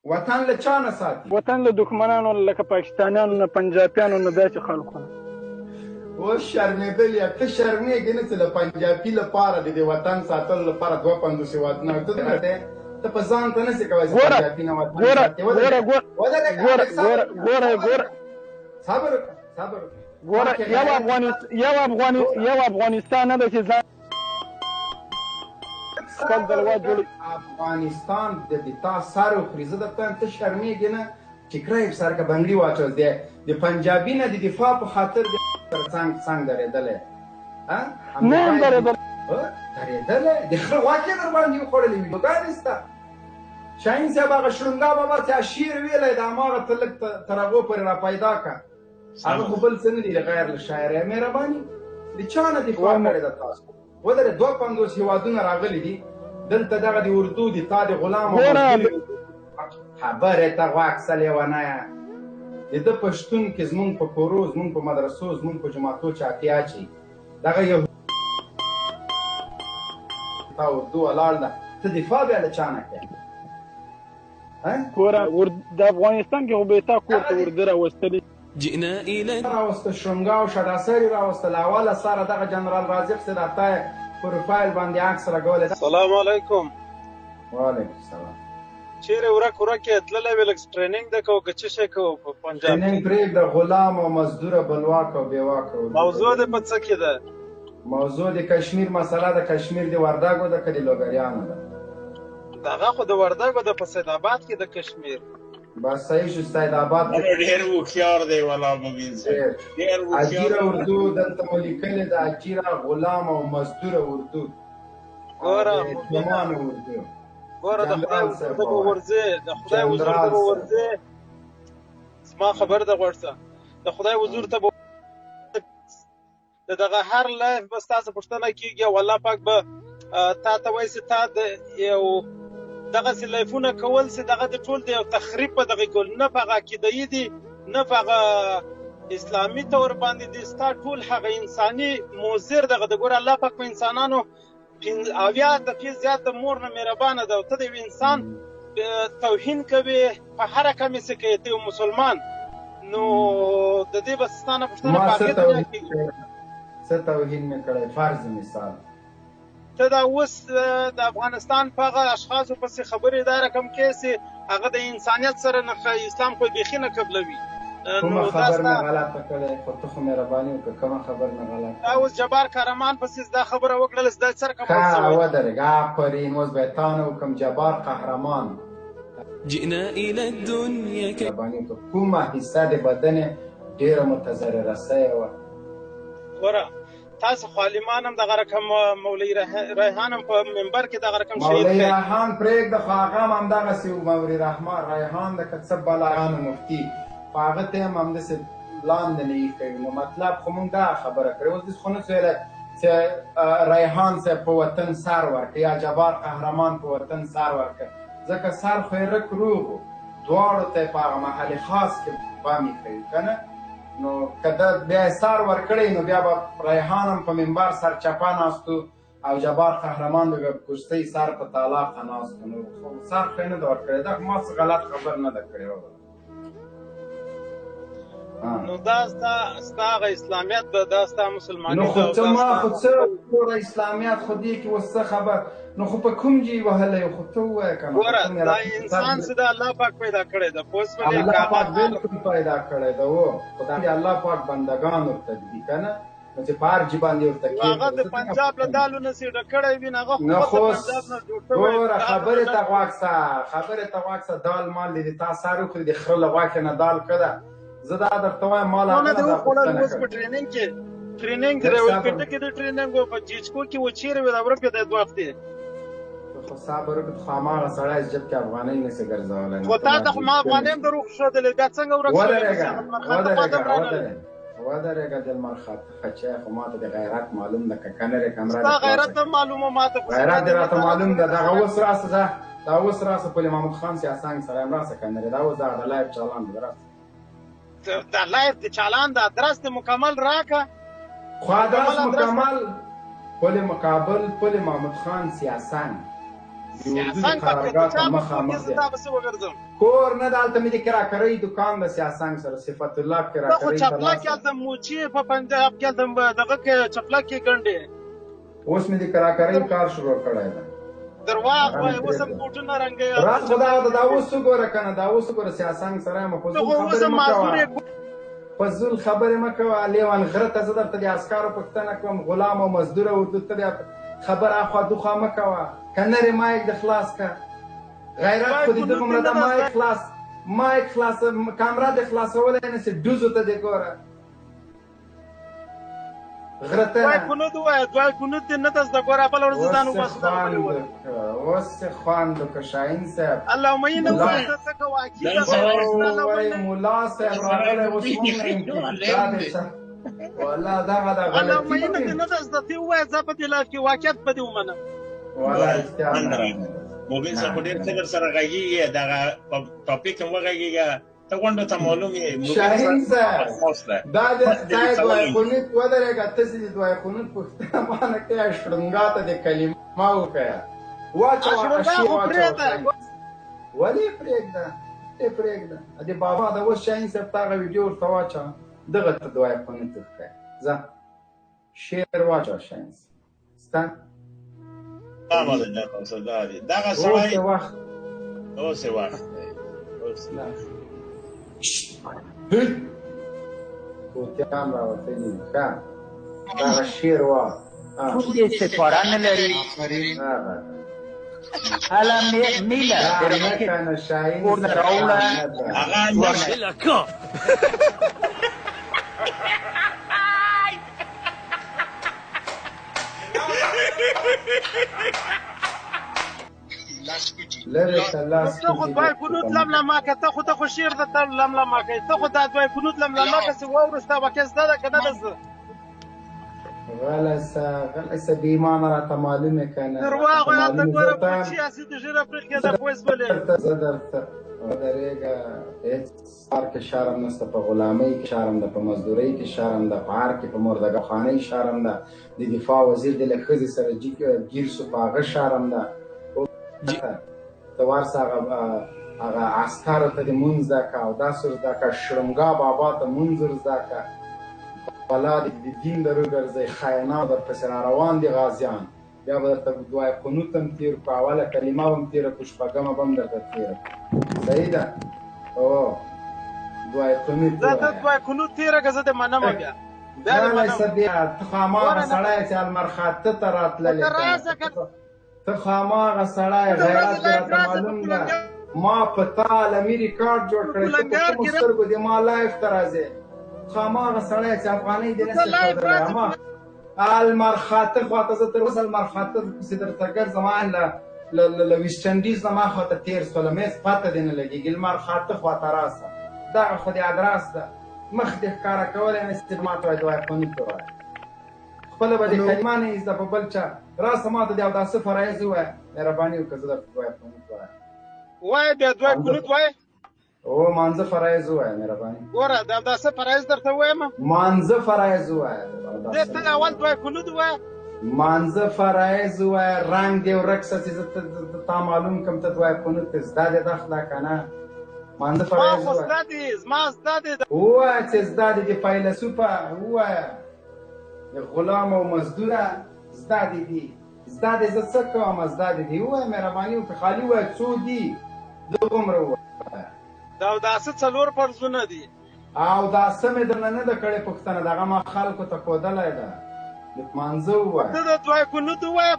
وطن له چا نه ساتي؟ وطن له دښمنانو لکه پاکستانیانو نه، پنجابیانو نه، داسې خلکو نه. اوس شرمېدل یا ته شرمېږې نه چې له پنجابي لپاره د دې وطن ساتلو لپاره 52 هېوادونه ته په ځان ته نسې کولی چې پنجابي نه وطن ساتې. ګوره صبر ګوره یو افغانستان نه ده چې ځان خپل دلوا جوړي. افغانستان د تا سر وخوري. زه درته ته شرمېږې نه چې کرایب سر که بنګړي واچول دی د پنجابي نه د دفاع په خاطر د څنګ درېدلی نه هم درېدلی د خره واقع در باندې وخوړلې ویډیوګانې سته. شاهین صاحب هغه شړونګا بابا چې شعر ویلی د هماغه ته لږ تر هغو پورې را پیدا کړه. هغه خو بل څه نه دي غیر له شاعرۍ. مهرباني د چا نه دفاع کړې ده تاسو؟ ودرې 52 هېوادونه راغلي دي دلته دغه د اردو د تا د غلام خبرې ته غوږ څه لیونیه د ده پښتون کې زمونږ په کورو، زمونږ په مدرسو، زمونږ په جوماتو چاقي اچوي. دغه یو تا اردو ولاړ ده، ته دفاع بیا له چا نه کوې؟ د افغانستان کې خو به تا کور ته اردو راوستلي راوسته شرنګا او شډاسري راوسته. له اوله سره دغه جنرال رازق صاحب راته پروفایل باندې عکس راګولی. السلام علیکم. وعلیکم السلام. چیرې ورک یې تللی وې لږ ټریننګ ده کوو که څه شی کوو په پنجاب؟ ټریننګ پرېږده، غلام او مزدوره بلواک او بېواک. موضوع دې په څه کې ده؟ موضوع د کشمیر مسله د کشمیر د وردګو ده که د لوګریانو ده؟ هغه خو د وردګو ده په سید آباد کې د کشمیر. بس صحیح شو. سید آباد ډېر هوښیار دی والله مبین صاحب، ډېر اجیره اردو دلته مو لیکلې ده، اجیره، غلام او مزدوره اردو. ګوره اردو د خدای حضور ته به ورځې، د خدای حضور ته به ورځې. زما خبر ده غوړ د خدای حضور ته به د دغه هر لایف به ستاسو پوښتنه کېږي او الله پاک به تا ته وایي چې تا د یو دغسې لایفونه کول چې دغه د ټول د یو تخریب په دغه کول، نه په هغه عقیدهیي دي نه په هغه اسلامي طور باندې دي. ستا ټول هغه انساني موزر دغه د ګوره الله پاک په انسانانو 80% زیات د مور نه مهربانه ده او ته د یو انسان توهین کوې په هره کمې څه کوې. ته یو مسلمان نو د دې به ستا نه پوښتنه څه توهین مې کړی؟ فرض مثال ته دا اوس د افغانستان په هغه اشخاصو پسې خبرې دا رقم کوې چې هغه د انسانیت سره نه اسلام خو بیخي نه قبلوي. کومه خبر مې غلطه کړې؟ خو ته خو مهرباني وکړه، کومه خبر مې غلطه؟ دا اوس جبار کارمان پسې دا خبره وکړله چې دا څه رقم ودرېږه. آفرین، اوس به یې تا نه وکړم جبار قهرمان. مهرباني وکړه، کومه حصه د بدن ډېره متضرره سوې وه؟ ګوره تاسو خو عالمان هم دغه رقم مولوي ریحان هم په منبر کې دغه رقم شهید مولوي ریحان پرېږده، خو هغه هم همدغسې و. مولوي ریحان د که څه بلاغانو مفتي خو هغه ته هم همداسې لاندې نه یې کوي. نو مطلب خو مونږ دا خبره کړې. اوس داسې خو نه سویلی چې ریحان صاحب په وطن سر ورکړه یا جبار قهرمان په وطن سر ورکړه، ځکه سر خو یې رک روغ و. دواړو ته یې په هغه محل خاص کې بم یې کوي که نه. نو که ده بیا یې سر ورکړی نو بیا به ریحان هم په منبر سرچپه ناستو او جبار قهرمان به په کشتۍ سر په تالاقه ناستو. نو سر خو یې نه ده ورکړی. دا ما څه غلط خبر نه ده کړې. نو دا ستا هغه اسلامیت ده، دا ستا مسلماني ده. نو خو څه ما خو څه ګوره اسلامیت خو دې کې اوس څه خبر؟ نو خو په کوم جي وهلی خو ته ووایه که نه. ګوره دا انسان چې ده الله پاک پیدا کړی ده. الله پاک بلکل پیدا کړی ده و، خو دا الله پاک بندګان ورته دي که نه. نو چې په هر جي باندې ورته کېږي هغه د پنجاب له دالو نه سیډه کړی وي نو هغه خو د پنجاب نه جوړ شوی. ګوره خبرې ته غوږ شه، دال مال دې تا سر وخوري، د خره له غوښې نه دال ښه ده. زه دا درته وایم مال هغه نه ده پوښتنه اوس په ټرېننګ کې ټرېننګ د راولپنډه کې د ټرېننګ و په جیچکو کې و چیرې وې دا ورکې د دوه هفتې خو صبر وکړه. خو هماغه سړی جب کې افغانۍ نسي ګرځولی. خو تا ته خو ما افغانۍ هم دروغ ښودلې بیا څنګه ورک ودرېږه دلمر خچی. خو ما ته د غیرت معلوم ده که که نه دی کمره ستا غیرت هم معلومه ما ته غیرت دې راته معلوم ده. دغه اوس راسه ده، دا اوس راسه پل محمود خان سیاسنګ سره هم راسه که نه دی. دا اوس دغه د لایف چالان ده راسه. د لایف د چالان د ادرس دې مکمل راکړه. خو ادرس مکمل پل مقابل پل محمود خان سیاسنګ سیاسنګ پکې چا مخه زه تا بس وګرځم کور نه دالته مې د کراکرۍ دکان د سیاسنګ سره صفت الله کراکرۍ خو چپلا کې د موچی په پنجاب کې دغه کې چپلا کې ګنډې اوس مې د کراکرۍ کار شروع کړی دی درواغ وای اوس هم کوټونه رنګي راز خدا دا اوس وګوره کنه دا اوس وګوره سیاسنګ سره مې فضول خبرې مه کوه لیوان غره ته زه درته د عسکرو پوښتنه کوم غلام او مزدور او ته خبر اخوا دوخوا مه کوه که نرې مایک د خلاص که غیرت خو دې دومره د مایک خلاص کامره دې خلاصولی نه سي ډوزو ته دې ګوره غره ته دوی کنود ووایه دوی کنود دې نه ده زده ګوره بله ورځ ځان اوس یې خوند وکړه شاهین صاحب اللهم یې نه ووایه زه څه کوه عقیده ملا صاحب راغلی اوس والله دغه د اللهم یې نه ده زده ته ووایه زه په دې لاف کې واقعیت به دې ومنم والله رښتیا موبین صاحب ډېر څه درسره غږېږي دغه ټاپک هم وغږېږه ته غونډو ته معلوم یې شاهین صاحب دا د دوای خونیت ودرېږه ته چې د دوای خونیت پوښتنه مانه کوې شړنګا ته د کلمه وکړه واچوه ولې پرېږده پرېږده د بابا د اوس شاهین صاحب ته هغه ویډیو ورته واچوه دغه ته دوای خونیت وښایه ځه شعر واچوه شاهین صاحب ستا دغه سړی اوس یې وخت کوتیان راوتلي ښه دغه شعر وا ټول یې سپاره نه لري هله میله کور نه راوړه ته خو دوی کنود لملمه که ته خو شعر درته لملمه کوي ته خو دا دوی کنود لملمه که چې واورو ستا واقع زده ده که نه ده زه غلی سه بې ایمانه راته معلومې که نه درواغ وایه هلته ګوره پوچي هسې د ژیر افریقې ده پوه شولې زه درته ودرېږه هېڅ کار کې شرم نشته په غلامۍ کې شرم ده په مزدورۍ کې شرم ده په هر کې په مردګخوانۍ شرم ده د دفاع وزیر د له ښځې سره ګیر سو په هغه شرم ده ته ورسه هغه عسکرو ته دې مونځ زده که او داسې زده که شړنګا بابا ته مونځ ور زده که بلا د دین در وګرځئ خاینان درپسې راروان دي غازیان بیا به درته دوای قنوت هم تېر کړو اوله کلمه به هم تېره کړو شپږمه به هم درته تېره کړو صحیح ده دوای قنوت زه ته دوای قنوت تېره که زه دې منمه بیا ته خو هماغه سړی چې المرخاته ته راتللی ته خو هماغه سړی غیرت دې راته معلوم ده ما په تا عالمي ریکارډ جوړ کړی ته په کومو سترګو دې ما لایف ته راځې خو هماغه سړی چې افغانۍ دې نشي ښودلی هما المرخاته خواته زه تر اوسه المرخاته پسې درته ګرځم له ویسټ انډیز نه ما خواته تېر شولم هېڅ پته دې نه لګېږي المرخاته خواته راسه دغه خو دې ادرس ده مخ دې ښکاره کولی نه شي ما ته وایي دوای قنوت ووایه خپله به دې کلمه نه یې زده په بل چا راسه ما ته د اوداسه فرایض ووایه مهرباني وکړه زه درته دوای قنوت ووایم وایه بیا دوای قنوت وایه مانځه فرایض ووایه مهرباني ګوره د اوداسه فرایض درته ووایم مانځه فرایض ووایه دې ته اول دوای قنوت ووایه مانځه فرایض ووایه رنګ دې ورک شه چې زه تا معلوم کړم ته دوای قنوت کې زده دې دخله که نه مانځه فرایض ما خو زده دي زما زده دي ووایه چې زده دې د فیلسوفه ووایه د غلام او مزدوره زده دې دي زده دې زه څه کوم زده دې دي ووایه مهرباني وکړه خالي ووایه څو دي دغومره ووایه د اوداسه څلور فرضونه دي اوداسه مې درنه نه ده کړې پوښتنه دغه ما خلکو ته ښودلی ده د مانځه ووایه ته د دوای قنوت ووایه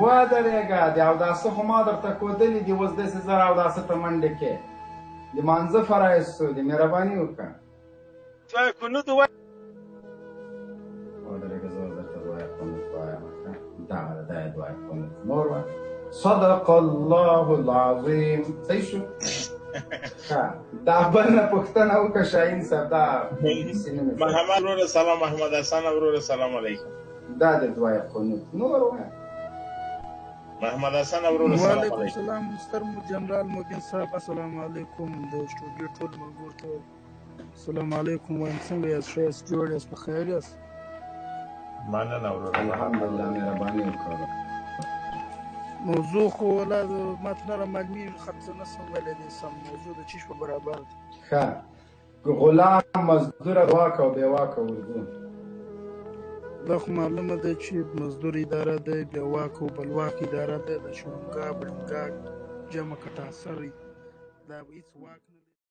ودرېږه د اوداسه خو ما درته ښودلي دي اوس داسې زر اوداسه ته منډې کې د مانځه فرایض څو دي مهرباني وکړه دوای قنوت ووایه ودرېږه زه درته دوای قنوت وایم دغه ده دا دوای قنوت نور وایه صدق الله العظیم صحیح شو دا بله پوښتنه وکړه شاهین صاحب دا محمد وروره سلام محمد حسن وروره سلام علیکم دا د دوای قنوت نور وایه محمد حسن وروره سلام علیکم وعلیکم السلام محترم جنرال مبین صاحب السلام علیکم د سټوډیو ټول ملګرو ته السلام علیکم وایم څنګه یاست ښه یاست جوړ یاست په خیر یاست مننه وروره الحمدلله مهرباني وکړه موضوع خو ولا ما ته نه معلومیږي خط څه نسم ویلی دی سم موضوع د چی شوه برابر دی ښه غلام مزدور واک او بېواکه اردو دا خو معلومه ده چې مزدور اداره ده بېواک او بلواک اداره ده د شړونګا بړنګا جمع کټاسر دا هیڅ واک